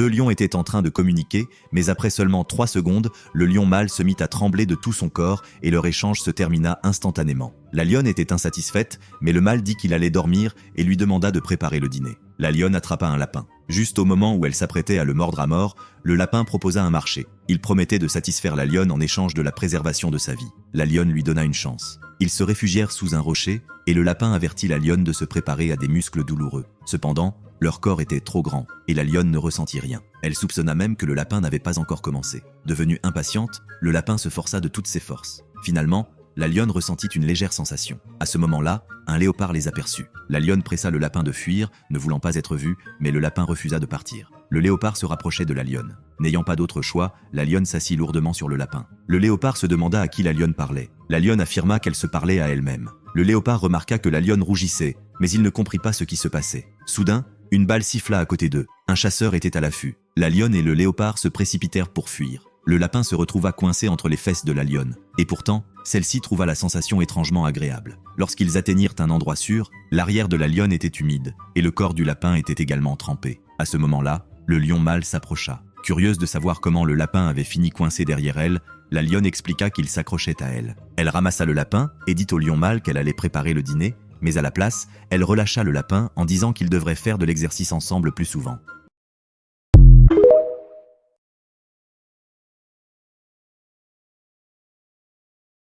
deux lions étaient en train de communiquer, mais après seulement 3 secondes, le lion mâle se mit à trembler de tout son corps et leur échange se termina instantanément. La lionne était insatisfaite, mais le mâle dit qu'il allait dormir et lui demanda de préparer le dîner. La lionne attrapa un lapin. Juste au moment où elle s'apprêtait à le mordre à mort, le lapin proposa un marché. Il promettait de satisfaire la lionne en échange de la préservation de sa vie. La lionne lui donna une chance. Ils se réfugièrent sous un rocher et le lapin avertit la lionne de se préparer à des muscles douloureux. Cependant, leur corps était trop grand et la lionne ne ressentit rien. Elle soupçonna même que le lapin n'avait pas encore commencé. Devenue impatiente, le lapin se força de toutes ses forces. Finalement, la lionne ressentit une légère sensation. À ce moment-là, un léopard les aperçut. La lionne pressa le lapin de fuir, ne voulant pas être vu, mais le lapin refusa de partir. Le léopard se rapprochait de la lionne. N'ayant pas d'autre choix, la lionne s'assit lourdement sur le lapin. Le léopard se demanda à qui la lionne parlait. La lionne affirma qu'elle se parlait à elle-même. Le léopard remarqua que la lionne rougissait, mais il ne comprit pas ce qui se passait. Soudain, une balle siffla à côté d'eux. Un chasseur était à l'affût. La lionne et le léopard se précipitèrent pour fuir. Le lapin se retrouva coincé entre les fesses de la lionne. Et pourtant, celle-ci trouva la sensation étrangement agréable. Lorsqu'ils atteignirent un endroit sûr, l'arrière de la lionne était humide, et le corps du lapin était également trempé. À ce moment-là, le lion mâle s'approcha. Curieuse de savoir comment le lapin avait fini coincé derrière elle, la lionne expliqua qu'il s'accrochait à elle. Elle ramassa le lapin et dit au lion mâle qu'elle allait préparer le dîner, mais à la place, elle relâcha le lapin en disant qu'ils devraient faire de l'exercice ensemble plus souvent.